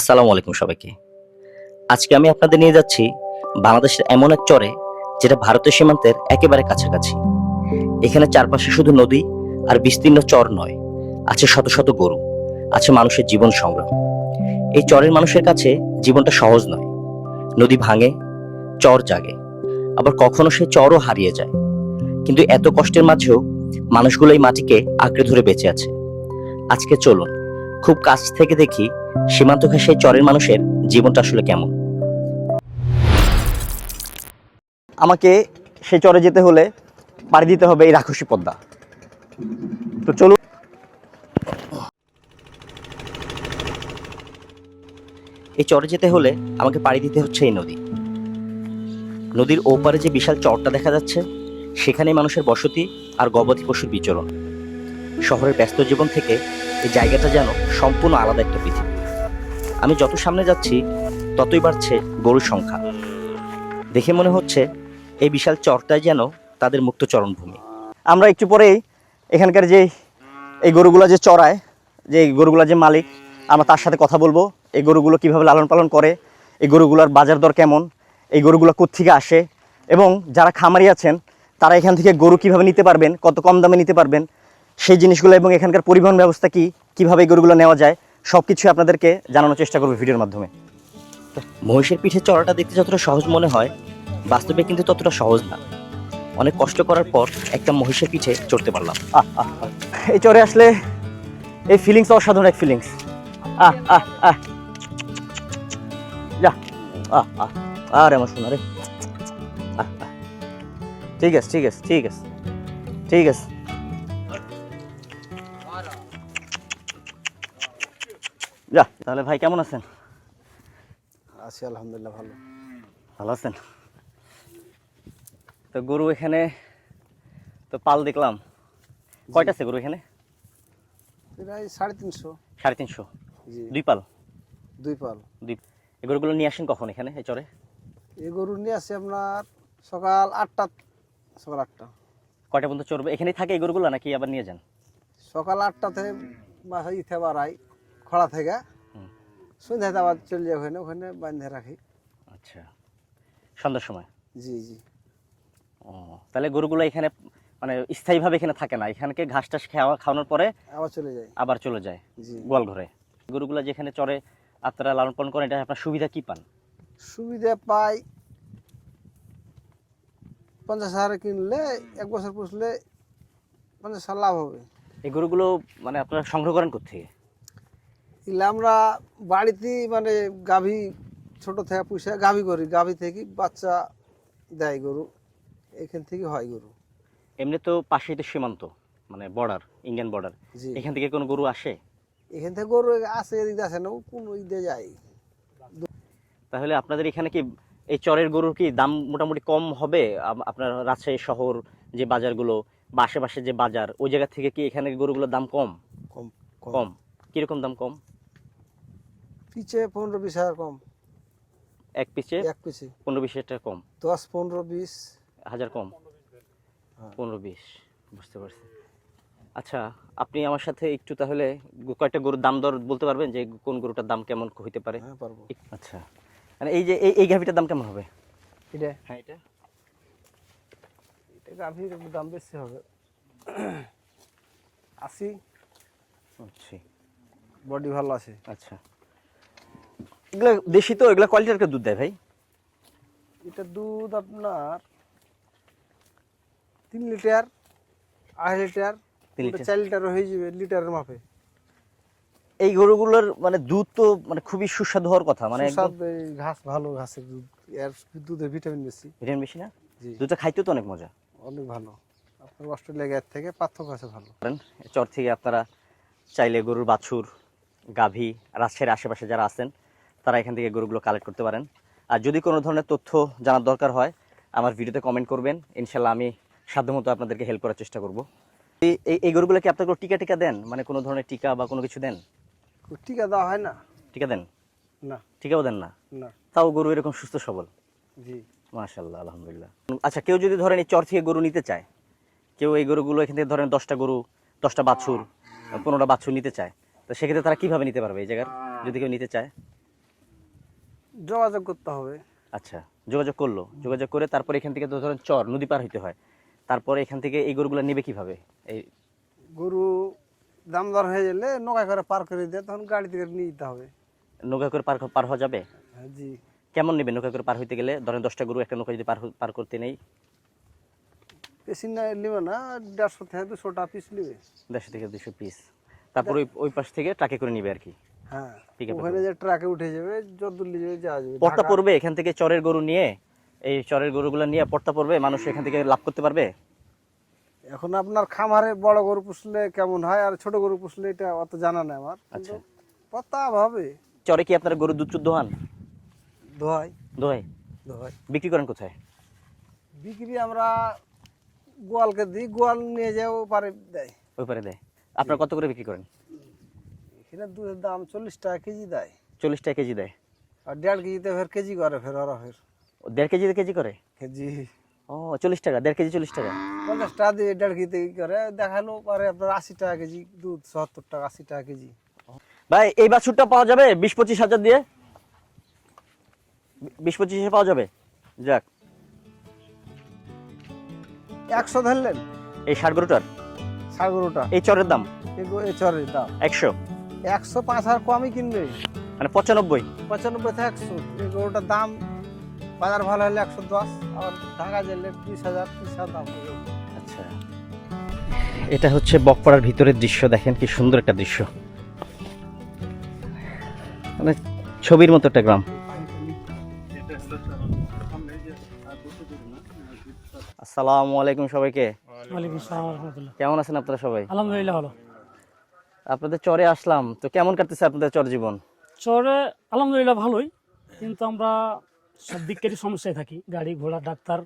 আসসালামু আলাইকুম সবাইকে। আজকে আমি আপনাদের নিয়ে যাচ্ছি বাংলাদেশের এমন এক চরে যেটা ভারতীয় সীমান্তের একেবারে কাছাকাছি। এখানে চারপাশে শুধু নদী আর বিস্তীর্ণ চর নয়, আছে শত শত গরু, আছে মানুষের জীবন সংগ্রাম। এই চরের মানুষের কাছে জীবনটা সহজ নয়। নদী ভাঙে, চর জাগে, আবার কখনো সেই চরও হারিয়ে যায়। কিন্তু এত কষ্টের মাঝেও মানুষগুলো এই মাটিকে আঁকড়ে ধরে বেঁচে আছে। আজকে চলুন খুব কাছ থেকে দেখি সীমান্ত ঘেঁষে এই চরের মানুষের জীবনটা আসলে কেমন। আমাকে সে চরে যেতে হলে পাড়ি দিতে হবে এই রাক্ষসী পদ্মা। তো চলুন। এই চরে যেতে হলে আমাকে পাড়ি দিতে হচ্ছে এই নদী। নদীর ওপারে যে বিশাল চরটা দেখা যাচ্ছে, সেখানে মানুষের বসতি আর গবাদি পশুর বিচরণ। শহরের ব্যস্ত জীবন থেকে এই জায়গাটা যেন সম্পূর্ণ আলাদা একটা পৃথিবী। আমি যত সামনে যাচ্ছি ততই বাড়ছে গরুর সংখ্যা। দেখে মনে হচ্ছে এই বিশাল চরটাই যেন তাদের মুক্ত চরণভূমি। আমরা একটু পরেই এখানকার যে এই গরুগুলো যে চড়ায়, যে এই গরুগুলোর যে মালিক, আমরা তার সাথে কথা বলবো। এই গরুগুলো কিভাবে লালন পালন করে, এই গরুগুলোর বাজার দর কেমন, এই গরুগুলো কোত্থেকে আসে, এবং যারা খামারি আছেন তারা এখান থেকে গরু কিভাবে নিতে পারবেন, কত কম দামে নিতে পারবেন, সেই জিনিসগুলো এবং এখানকার পরিবহন ব্যবস্থা কি, কিভাবে এই গরুগুলো নেওয়া যায়, সব কিছু আপনাদেরকে জানানোর চেষ্টা করবো ভিডিওর মাধ্যমে। মহিষের পিঠে চড়াটা দেখতে যতটা সহজ মনে হয়, বাস্তবে কিন্তু ততটা সহজ না। অনেক কষ্ট করার পর একটা মহিষের পিঠে চড়তে পারলাম। এই চড়ে আসলে এই ফিলিংস অসাধারণ এক ফিলিংস। যা আরে আমার শোনা রে। ঠিক আছে ঠিক আছে ঠিক আছে ঠিক আছে। যা তাহলে ভাই কেমন আছেন? আছি আলহামদুলিল্লাহ, ভালো। ভালো আছেন? তো গরু এখানে তো পাল দেখলাম, কয়টা আছে গরু এখানে? প্রায় 350। 350? জি, দুই পাল? দুই পাল। এই গরুগুলো নিয়ে আসেন কখন এখানে এই চরে? এই গরু নিয়ে আসি আপনার সকাল 8টা। সকাল 8টা। কয়টা পর্যন্ত চড়বে? এখানেই থাকে এই গরুগুলো নাকি আবার নিয়ে যান? সকাল 8টাতে বাসা ইতে বাড়াই খড়া থেকে, সন্ধ্যাতে আবার চলে যায় ওখানে, ওখানে বাঁধে রাখি। আচ্ছা, সন্ধ্যার সময়? জি জি। ও, তাহলে গরুগুলো এখানে মানে স্থায়ীভাবে এখানে থাকে না, এখানকে ঘাস টাস খাওয়ানোর পরে আবার চলে যায়। আবার চলে যায় জি। গোয়াল ঘরে। গরুগুলো যেখানে চরে আপনারা লালন পালন করেন, এটা আপনার সুবিধা কি পান? সুবিধা পাই 50,000 কিনলে 1 বছর পুষলে 50,000 লাভ হবে। এই গরুগুলো মানে আপনারা সংগ্রহ করেন কোত্থেকে? এগুলো আমরা বাড়িতেই মানে গাভী ছোট থেকে পুষে গাভী করি, গাভী থেকে বাচ্চা দেয় গরু, এখান থেকে হয় গরু। এমনি তো পাশেই তো সীমান্ত, মানে বর্ডার, ইন্ডিয়ান বর্ডার, জি, এখান থেকে কোনো গরু আসে? এখান থেকে গরু আসে, এদিকে আসে না, কোন ঈদে যায়। তাহলে আপনাদের এখানে কি এই চরের গরুর কি দাম মোটামুটি কম হবে? আপনার রাজশাহী শহর যে বাজারগুলো বা আশেপাশে যে বাজার, ওই জায়গা থেকে কি এখানে গরুগুলোর দাম কম? কম কম? কিরকম দাম কম? পিছে 15-20 হাজার কম। এক পিছে এক পিছে 15-20 টাকা কম? 10-15-20 হাজার কম? হ্যাঁ। 15-20, বুঝতে পারছি। আচ্ছা, আপনি আমার সাথে একটু তাহলে কয়েকটা গরুর দাম দর বলতে পারবেন, যে কোন গরুটার দাম কেমন হইতে পারে? হ্যাঁ, পারবো। আচ্ছা, মানে এই যে এই গাভিটার দাম কেমন হবে? এটা হ্যাঁ, এটা এটা গাভীর দাম বেশি হবে 80। আচ্ছা বডি ভালো আছে। আচ্ছা, এগুলা দেশি তো, এগুলা কোয়ালিটির একটা দুধ দেয় ভাই? এটা দুধ আপনার 3 লিটার, 2.5 লিটার, 3 লিটার? 4 লিটার হয়ে যাবে লিটারের মাপে। এই গরুগুলোর মানে দুধ তো মানে খুবই সুস্বাদু হওয়ার কথা, মানে একদম সুস্বাদু, এই ঘাস ভালো, ঘাসের দুধ, এর দুধে ভিটামিন বেশি। ভিটামিন বেশি না? জি, দুধটা খাইতেও তো অনেক মজা। অনেক ভালো। আপনার অস্ট্রেলিয়া গায়ের থেকে পার্থক্য আছে ভালো। চর থেকে আপনারা চাইলে গরুর বাছুর, গাভী, রাজশাহীর আশেপাশে যারা আছেন তারা এখান থেকে গরুগুলো কালেক্ট করতে পারেন। আর যদি কোনো ধরনের তথ্য জানার দরকার হয়, আমার ভিডিওতে কমেন্ট করবেন, ইনশাল্লাহ আমি সাধ্যমতো আপনাদেরকে হেল্প করার চেষ্টা করব। এই গরুগুলো কি আপনার টিকা টিকা দেন, মানে কোনো ধরনের টিকা বা কোনো কিছু দেন? টিকা দেওয়া হয় না। টিকা দেন? না টিকাও দেন না? না। তাও গরু এরকম সুস্থ সবল? জি। মাশাআল্লাহ, আলহামদুলিল্লাহ। আচ্ছা, কেউ যদি ধরেন এই চর থেকে গরু নিতে চায়, কেউ এই গরুগুলো এখান থেকে ধরেন 10টা গরু, 10টা বাছুর, 15টা বাছুর নিতে চায়, তো সেক্ষেত্রে তারা কিভাবে নিতে পারবে এই জায়গার, যদি কেউ নিতে চায়? যোগাযোগ করতে হবে। আচ্ছা, যোগাযোগ করলো, যোগাযোগ করে তারপরে এখান থেকে তো ধরেন চর নদী পার হইতে হয়, তারপরে এখান থেকে এই গরুগুলো নেবে কিভাবে? এই গরু দামদার হয়ে গেলে নৌকা করে পার করে দিয়ে তখন গাড়ি থেকে নিয়ে যেতে হবে। নৌকা করে পার হওয়া যাবে? হ্যাঁ, জি। কেমন নেবে নৌকা করে পার হইতে গেলে? ধরেন 10টা গরু একটা নৌকা যদি পার করতে নেই, বেশি নেবে না, 150 থেকে 200 টাকা পিস নেবে। 150 থেকে 200 পিস। তারপর ওই পাশ থেকে ট্রাকে করে নিবে আর কি। হ্যাঁ, পিকআপে ওখানে যে ট্রাকে উঠে যাবে, যতদূর নিয়ে যাওয়া যাবে। পড়তা ঢাকা- পড়বে এখান থেকে চরের গরু নিয়ে, এই চরের গরুগুলো নিয়ে পড়তা পড়বে, মানুষ এখান থেকে লাভ করতে পারবে? এখন আপনার খামারে বড় গরু পুষলে কেমন হয় আর ছোট গরু পুষলে এটা অত জানা নেই আমার। আচ্ছা। পত্তা ভাবে চরে কি আপনারা গরুর দুধ চুদ্ধ হন? দোহাই দোহাই? দোহাই বিক্রি করেন কোথায়? বিক্রি আমরা গোয়ালকে দিই, গোয়াল নিয়ে যাও পারে দেয়। ওই পারে দেয়। আপনারা কত করে বিক্রি করেন? এখানে দুধের দাম 40 টাকা কেজি দেয়, 40 টাকা কেজি দেয়। আর 1.5 কেজিতে ফের কেজি করে, ফের ওরা ফের 1.5 কেজিতে কেজি করে? কেজি ও 40 টাকা, 1.5 কেজি 40 টাকা। 50 টাকা দিয়ে 1.5 কেজিতে কি করে দেখালো পারে আপনার 80 টাকা কেজি দুধ, 70 টাকা 80 টাকা কেজি। ভাই এই বাছুরটা পাওয়া যাবে 20-25 হাজার দিয়ে? 20-25 পাওয়া যাবে? যাক, 100 ধরলেন এই ষাড় গরুটার ষাড় গরুটা, এই চরের দাম এই চরের দাম 100, 105 আর কমই কিনবে, মানে 95। 95 থেকে 100। এই গরুটার দাম বাজার ভালো হলে 110, আর ঢাকা জেলে 20,000 30,000 দাম পড়বে। আচ্ছা, এটা হচ্ছে বকপাড়ার ভিতরের দৃশ্য। দেখেন কি সুন্দর একটা দৃশ্য, মানে ছবির মতো একটা গ্রাম। আসসালামু আলাইকুম সবাইকে। ওয়ালাইকুম আসসালাম ওয়া রাহমাতুল্লাহ। কেমন আছেন আপনারা সবাই? আলহামদুলিল্লাহ ভালো। আপনাদের চরে আসলাম, তো কেমন কাটতেছে আপনাদের চর জীবন? শহরে আলহামদুলিল্লাহ ভালোই, কিন্তু আমরা সব দিকেরই সমস্যায় থাকি। গাড়ি ঘোড়া, ডাক্তার,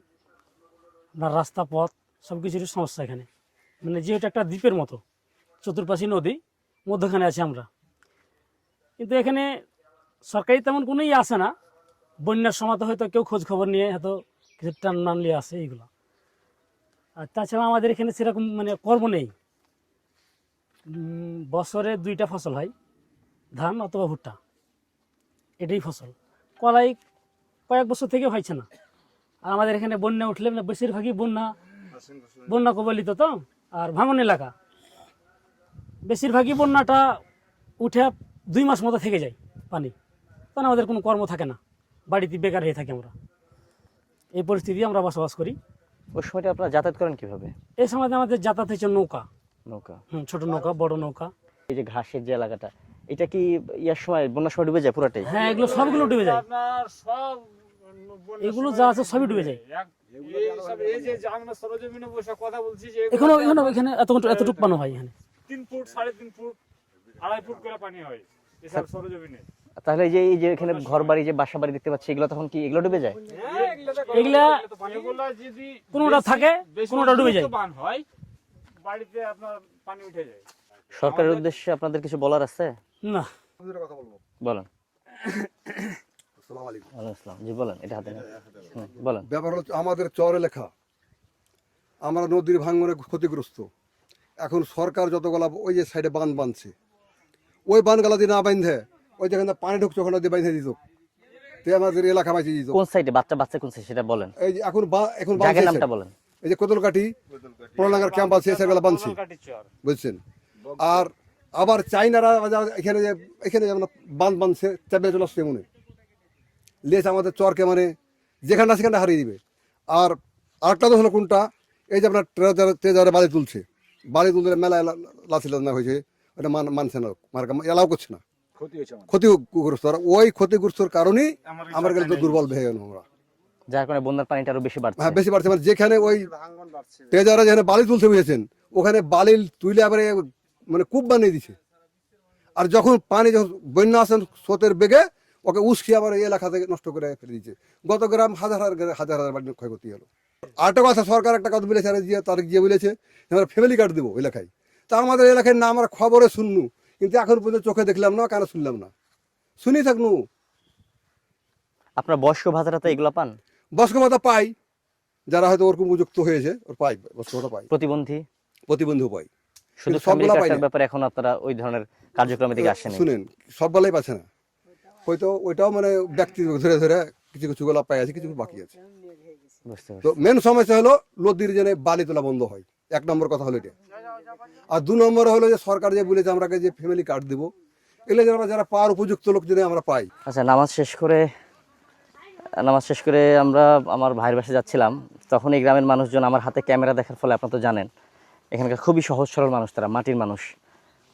আপনার রাস্তা পথ সব কিছুরই সমস্যা এখানে। মানে যেহেতু একটা দ্বীপের মতো, চতুর্পাশী নদী, মধ্যখানে আছি আমরা। কিন্তু এখানে সরকারি তেমন কোনোই আসে না। বন্যার সময় তো হয়তো কেউ খোঁজ খবর নিয়ে হয়তো কিছু টান নিয়ে আসে এইগুলো। আর তাছাড়া আমাদের এখানে সেরকম মানে কর্ম নেই। বছরে 2টা ফসল হয়, ধান অথবা ভুট্টা, এটাই ফসল। কলাই কয়েক বছর থেকে হয়েছে না। আর আমাদের এখানে বন্যা উঠলে মানে বেশিরভাগই বন্যা কবলিত তো, আর ভাঙন এলাকা, বেশিরভাগই বন্যাটা উঠে 2 মাস মতো থেকে যায় পানি, তখন আমাদের কোনো কর্ম থাকে না, বাড়িতে বেকার হয়ে থাকি আমরা। এই পরিস্থিতি আমরা বসবাস করি। ওই সময়টা আপনারা যাতায়াত করেন কিভাবে? এই সময় আমাদের যাতায়াত হচ্ছে নৌকা, নৌকা? ছোট নৌকা, বড় নৌকা। এই যে ঘাসের যে এলাকাটা, এটা কি ইয়ার সময় বন্যার সময় ডুবে যায় পুরাটাই? হ্যাঁ, এগুলো সবগুলো ডুবে যায়, এগুলো যা আছে সবই ডুবে যায়। এখনো এখনো এখানে এতটুকু পানি হয় এখানে। 3 ফুট 3.5 ফুট 2.5 ফুট করে পানি হয় এসব সরজমিনে। তাহলে এই যে এখানে ঘর বাড়ি যে বাসা বাড়ি দেখতে পাচ্ছি, এগুলো তখন কি এগুলো ডুবে যায়? এগুলা পানিগুলো যদি কোনোটা থাকে, কোনোটা ডুবে যায়। বান হয় বাড়িতে আপনার পানি উঠে যায়। সরকারের উদ্দেশ্যে আপনাদের কিছু বলার আছে? না, বলেন। আসসালামু আলাইকুম। ওয়ালাইকুম আসসালাম। জি বলেন, এটা হাতে নেন। বলেন। ব্যাপার হচ্ছে আমাদের চরে লেখা, আমরা নদীর ভাঙনে ক্ষতিগ্রস্ত। এখন সরকার যতগুলা ওই যে সাইডে বাঁধ বাঁধছে, ওই বাঁধগুলা দিয়ে না বাঁধে, ওই যেখানে পানি ঢুকছে ওখানে দিয়ে বাঁধে দিত, তে আমাদের এলাকা বাঁচিয়ে দিত। কোন সাইডে বাচ্চা কোন সাইড সেটা বলেন। এই যে এখন এখন জায়গার বাঁধছে, নামটা বলেন। এই যে কোদলকাঠি পুরোনাগার ক্যাম্প আছে, এই সাইডগুলা বাঁধছে, বুঝছেন। আর আবার চাইনারা এখানে যেমন বাঁধ বাঁধছে, চাপে চলে আসছে মনে লেস আমাদের চরকে মানে যেখানে সেখানে হারিয়ে দিবে। আর আরেকটা তো হলো কোনটা, এই যে আপনার ট্রেজারে বালি তুলছে, বালি তুলতে মেলা লাচি না হয়েছে, ওটা মানছে না, এলাও করছে না, ক্ষতিগ্রস্ত। আর ওই ক্ষতিগ্রস্তর কারণেই আমার কাছে তো দুর্বল হয়ে গেল আমরা, যার কারণে বন্যার পানিটা আরো বেশি বাড়ছে। হ্যাঁ বেশি বাড়ছে। মানে যেখানে ওই ট্রেজারে যেখানে বালি তুলছে বুঝেছেন, ওখানে বালি তুলে আবার মানে কূপ বানিয়ে দিছে। আর যখন পানি যখন বন্যা আসেন স্রোতের বেগে ওকে উস্কি আবার এই এলাকা থেকে নষ্ট করে ফেলে দিচ্ছে। গত গ্রাম হাজার হাজার বাড়ি ক্ষয়ক্ষতি হলো। আরেকটা কথা, সরকার একটা কথা বলেছে, তার গিয়ে বলেছে আমরা ফ্যামিলি কার্ড দেবো এলাকায়। তা আমাদের এলাকায় না আমরা খবরে শুনলু, কিন্তু এখন পর্যন্ত চোখে দেখলাম না, কেন শুনলাম না, শুনি থাকনু। আপনার বয়স্ক ভাতাটা তো এগুলো পান? বয়স্ক ভাতা পাই, যারা হয়তো ওরকম উপযুক্ত হয়েছে ওর পাই, বয়স্ক ভাতা পাই, প্রতিবন্ধীও পাই। শুধু সবগুলা ফ্যামিলি পাই কার্ডের না। ব্যাপারে এখন আপনারা ওই ধরনের কার্যক্রমের দিকে আসেন? শুনেন, সব বেলায় পাচ্ছে না। হয়তো ওইটাও মানে ব্যক্তি ধরে ধরে কিছু কিছু গোলা পাই আছে, কিছু কিছু বাকি আছে। বুঝতে তো পারছি। মেন সমস্যা হলো নদীর জন্য বালি তোলা বন্ধ হয়, 1 নম্বর কথা হলো এটা। আর 2 নম্বর হলো যে সরকার যে বলেছে আমরা যে ফ্যামিলি কার্ড দিব, এগুলো যেন আমরা যারা পাওয়ার উপযুক্ত লোক যদি আমরা পাই। আচ্ছা, নামাজ শেষ করে আমরা আমার ভাইয়ের বাসায় যাচ্ছিলাম, তখন এই গ্রামের মানুষজন আমার হাতে ক্যামেরা দেখার ফলে, আপনারা তো জানেন এখানকার খুবই সহজ সরল মানুষ, তারা মাটির মানুষ।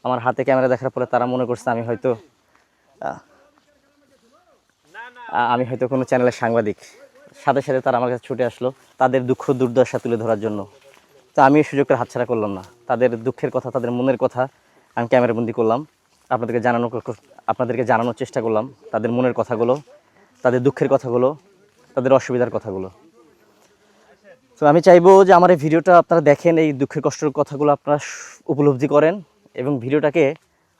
আমার হাতে ক্যামেরা দেখার পরে তারা মনে করছে আমি হয়তো কোনো চ্যানেলের সাংবাদিক। সাথে সাথে তারা আমার কাছে ছুটে আসলো তাদের দুঃখ দুর্দশা তুলে ধরার জন্য। তো আমি এই সুযোগটা হাতছাড়া করলাম না। তাদের দুঃখের কথা, তাদের মনের কথা আমি ক্যামেরাবন্দি করলাম, আপনাদেরকে জানানোর চেষ্টা করলাম, তাদের মনের কথাগুলো, তাদের দুঃখের কথাগুলো, তাদের অসুবিধার কথাগুলো। তো আমি চাইবো যে আমার এই ভিডিওটা আপনারা দেখেন, এই দুঃখের কষ্টের কথাগুলো আপনারা উপলব্ধি করেন এবং ভিডিওটাকে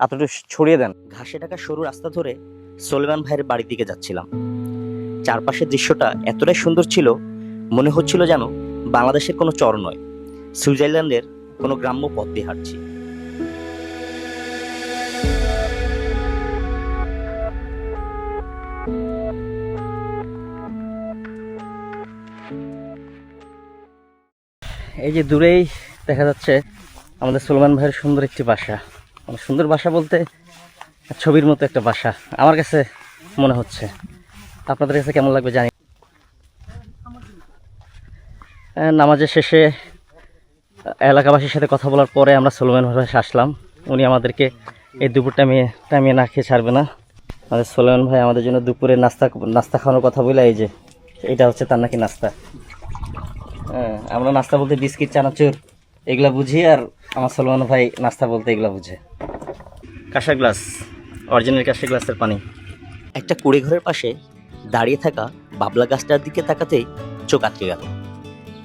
আপনারা একটু ছড়িয়ে দেন। ঘাসে ঢাকা সরু রাস্তা ধরে সলিমান ভাইয়ের বাড়ির দিকে যাচ্ছিলাম। চারপাশের দৃশ্যটা এতটাই সুন্দর ছিল, মনে হচ্ছিল যেন বাংলাদেশের কোনো চর নয়, সুইজারল্যান্ডের কোনো গ্রাম্য পথ দিয়ে হাঁটছি। এই যে দূরেই দেখা যাচ্ছে আমাদের সুলেমান ভাইয়ের সুন্দর একটি বাসা। মানে সুন্দর বাসা বলতে ছবির মতো একটা বাসা আমার কাছে মনে হচ্ছে। আপনাদের কাছে কেমন লাগবে জানি। নামাজের শেষে এলাকাবাসীর সাথে কথা বলার পরে আমরা সুলেমান ভাইয়ের বাসায় আসলাম। উনি আমাদেরকে এই দুপুর টাইমে না খেয়ে ছাড়বে না। আমাদের সুলেমান ভাই আমাদের জন্য দুপুরে নাস্তা খাওয়ানোর কথা বলে, এই যে এটা হচ্ছে তার নাকি নাস্তা। হ্যাঁ, আমরা নাস্তা বলতে বিস্কিট চানাচুর এগুলা বুঝি, আর আমার সলমান ভাই নাস্তা বলতে এগুলা বুঝে। কাঁসার গ্লাস, অরিজিনাল কাঁসার গ্লাসের পানি। একটা কুড়ে ঘরের পাশে দাঁড়িয়ে থাকা বাবলা গাছটার দিকে তাকাতেই চোখ আটকে গেল।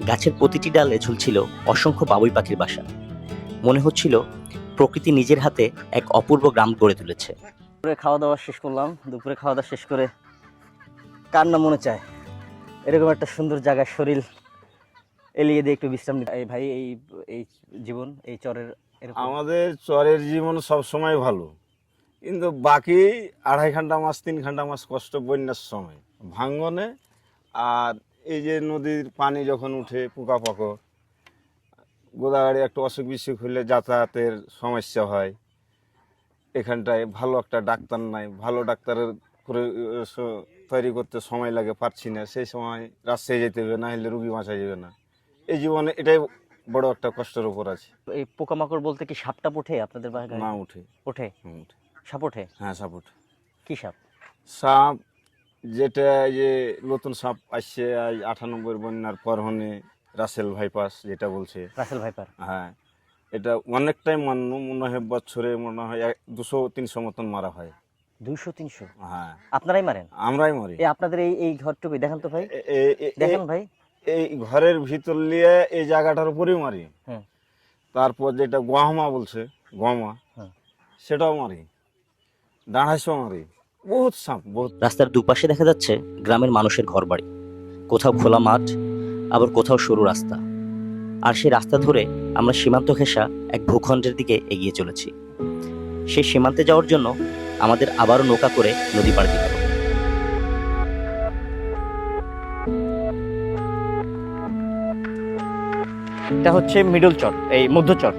গাছের প্রতিটি ডালে ঝুলছিল অসংখ্য বাবুই পাখির বাসা। মনে হচ্ছিল প্রকৃতি নিজের হাতে এক অপূর্ব গ্রাম গড়ে তুলেছে। দুপুরে খাওয়া দাওয়া শেষ করলাম। দুপুরে খাওয়া দাওয়া শেষ করে কার না মনে চায় এরকম একটা সুন্দর জায়গায় শরীর এলিয়ে দিয়ে একটু বিশ্রাম নিতে। এই ভাই, এই জীবন এই চরের এরকম আমাদের চরের জীবন সব সময় ভালো, কিন্তু বাকি 2.5 ঘন্টা মাস 3 ঘন্টা মাস কষ্ট বন্যার সময় ভাঙ্গনে। আর এই যে নদীর পানি যখন উঠে পোকাপাকড়, গোদাগাড়ি একটু অসুখ বিসুখ হলে যাতায়াতের সমস্যা হয়। এখানটায় ভালো একটা ডাক্তার নাই, ভালো ডাক্তারের তৈরি করতে সময় লাগে, পারছি না। সেই সময় রাজশাহী যেতে হবে, না হলে রুগী বাঁচা যাবে না। এই জীবনে এটাই বড় একটা কষ্টের উপর আছে। এই পোকামাকড় বলতে কি সাপটা ওঠে আপনাদের বাগানে? না উঠে। ওঠে? উঠে। সাপ ওঠে? হ্যাঁ, সাপ ওঠে। কি সাপ? সাপ যেটা যে নতুন সাপ আসছে 98 বন্যার পর হনে, রাসেল ভাইপাস যেটা বলছে। Russell viper? হ্যাঁ, এটা অনেকটাই মনে হয় বছরে মনে হয় 200-300 মতন মারা হয়। 200-300? হ্যাঁ, আপনারাই মারেন? আমরাই মারি। এই আপনাদের এই ঘরটুকুই দেখান তো ভাই, এই দেখান ভাই। এই ঘরের ভিতর নিয়ে এই জায়গাটার উপরেই মারি। হ্যাঁ। তারপর যেটা গহমা বলছে, গহমা, হ্যাঁ। সেটাও মারি। ডাঁড়াইশো মারি। বহুত সাপ, বহুত। রাস্তার দুপাশে দেখা যাচ্ছে গ্রামের মানুষের ঘরবাড়ি, কোথাও খোলা মাঠ, আবার কোথাও সরু রাস্তা। আর সেই রাস্তা ধরে আমরা সীমান্ত ঘেঁষা এক ভূখণ্ডের দিকে এগিয়ে চলেছি। সেই সীমান্তে যাওয়ার জন্য আমাদের আবারও নৌকা করে নদী পাড় দিতে হবে। এটা হচ্ছে মিডল চর, এই মধ্যচর।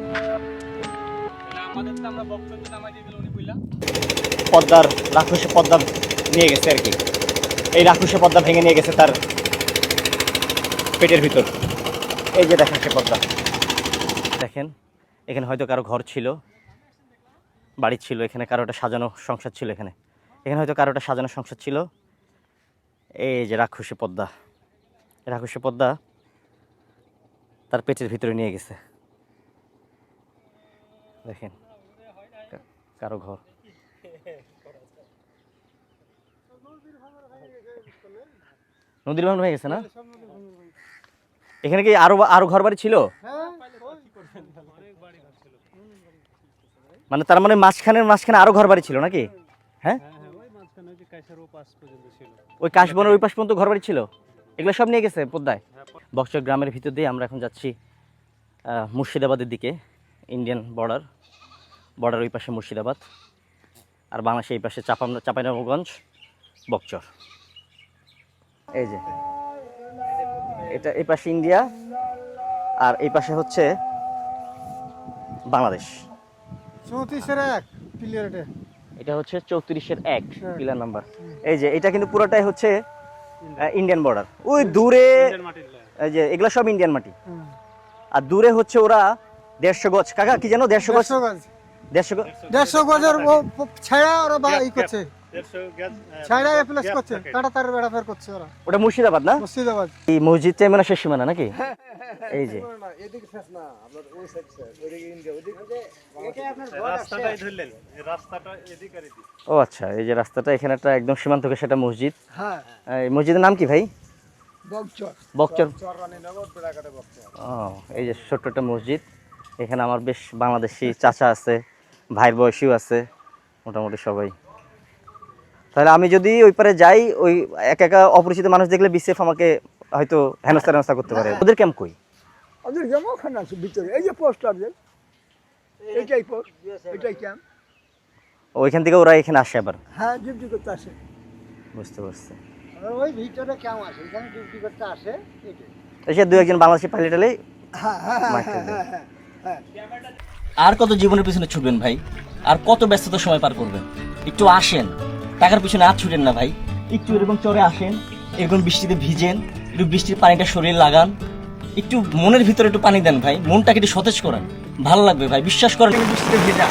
পদ্মার রাক্ষসে পদ্মা নিয়ে গেছে আর কি, এই রাক্ষসে পদ্মা ভেঙে নিয়ে গেছে তার পেটের ভিতর। এই যে দেখেন সে পদ্মা, দেখেন এখানে হয়তো কারো ঘর ছিল, বাড়ি ছিল, এখানে কারো একটা সাজানো সংসার ছিল, এখানে হয়তো কারো একটা সাজানো সংসার ছিল। এই যে রাক্ষসে পদ্মা, রাক্ষসে পদ্মা তার পেটের ভিতরে নিয়ে গেছে। দেখেন কারো ঘর। নদীর ভাঙন হয়ে গেছে না? এখানে কি আরো ঘর বাড়ি ছিল? মানে তার মানে মাঝখানে আরো ঘর বাড়ি ছিল নাকি? হ্যাঁ, ওই কাশবনের ওই পাশ পর্যন্ত ঘর বাড়ি ছিল, এগুলো সব নিয়ে গেছে পদ্মায়। বক্সর গ্রামের ভিতর দিয়ে আমরা এখন যাচ্ছি মুর্শিদাবাদের দিকে। ইন্ডিয়ান বর্ডার ওই পাশে মুর্শিদাবাদ, আর বাংলাদেশ এই পাশে চাঁপাইনবাবগঞ্জ। বকচর। এই যে এটা এই পাশে ইন্ডিয়া আর এই পাশে হচ্ছে বাংলাদেশ। 34-1 প্লেয়ার এটা হচ্ছে 34-1 পিলার নাম্বার। এই যে এটা কিন্তু পুরোটাই হচ্ছে ইন্ডিয়ান বর্ডার। ওই দূরে এই যে এগুলা সব ইন্ডিয়ান মাটি। আর দূরে হচ্ছে ওরা 150 গজ, কাকা কি জানো 150 গজ? 150 গজের ও ছায়া ওরা ই করছে, ছায়া প্লাস করছে, কাটাতারের বেড়া ফের করছে ওরা। ওটা মুর্শিদাবাদ না? মুর্শিদাবাদ। এই মসজিদটাই মানে শেষ সীমানা নাকি? এই যে এদিকে শেষ না, আপনার ওই সাইড শেষ, ওইদিকে ইন্ডিয়া, ওইদিকে এটা আপনার রাস্তাটাই ধরলেন, এই রাস্তাটা এদিকে আর এদিকে। ও আচ্ছা, এই যে রাস্তাটা এখানে একটা একদম সীমান্ত থেকে সেটা মসজিদ। হ্যাঁ, এই মসজিদের নাম কি ভাই? বকচর। বকচর। চররানীনগর পেড়াকাটা বকচর। ও, এই যে ছোট্ট একটা মসজিদ। এখানে আমার বেশ বাংলাদেশি চাচা আছে, ভাইয়ের বয়সীও আছে, মোটামুটি সবাই। তাহলে আমি যদি ওই পারে যাই, ওই একা অপরিচিত মানুষ দেখলে বিসিএফ আমাকে হয়তো হেনস্থা করতে পারে। ওদের ক্যাম্প কই? ওদের যেমন ওখানে আছে ভিতরে, এই যে পোস্টার, যে এটাই পোস্ট, এটাই ক্যাম্প। ওইখান থেকে ওরা এখানে আসে আবার? হ্যাঁ, ডিউটি করতে আসে। বুঝতে পারছি। ওই ভিতরে ক্যাম্প আছে, এখানে ডিউটি করতে আসে। এসে দু একজন বাংলাদেশি পাইলট এলেই মারতে দেয়। আর কত জীবনের পিছনে ছুটবেন ভাই? আর কত ব্যস্ততার সময় পার করবেন? একটু আসেন, টাকার পিছনে আর ছুটেন না ভাই। একটু এরকম চরে আসেন, এরকম বৃষ্টিতে ভিজেন, একটু বৃষ্টির পানিটা শরীরে লাগান, একটু মনের ভিতরে একটু পানি দেন ভাই, মনটাকে একটু সতেজ করেন, ভালো লাগবে ভাই, বিশ্বাস করেন। বৃষ্টিতে ভেজা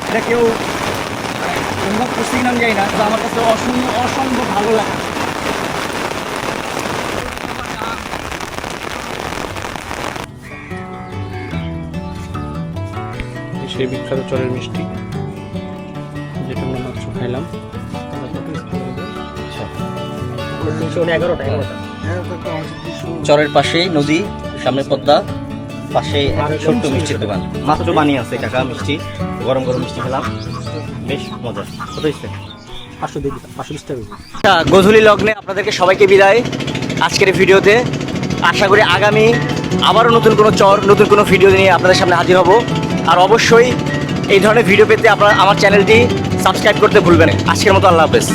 এটা কেউ অনুভব করছি নাম যাই না, আমার কাছে অসম্ভব ভালো লাগে। সেই বিখ্যাত চরের মিষ্টি যেটা আমরা মাত্র খাইলাম। চরের পাশেই নদী, সামনে পদ্মা, পাশে ছোট্ট মিষ্টির দোকান। মাত্র বানিয়ে আছে কাকা মিষ্টি, গরম গরম মিষ্টি খেলাম, বেশ মজা। কত হয়েছে? 520 টাকা। গোধূলি লগ্নে আপনাদেরকে সবাইকে বিদায় আজকের ভিডিওতে। আশা করি আগামী আবারও নতুন কোনো চর, নতুন কোনো ভিডিও নিয়ে আপনাদের সামনে হাজির হব। আর অবশ্যই এই ধরনের ভিডিও পেতে আপনারা আমার চ্যানেলটি সাবস্ক্রাইব করতে ভুলবেন না। আজকের মতো আল্লাহ হাফেজ।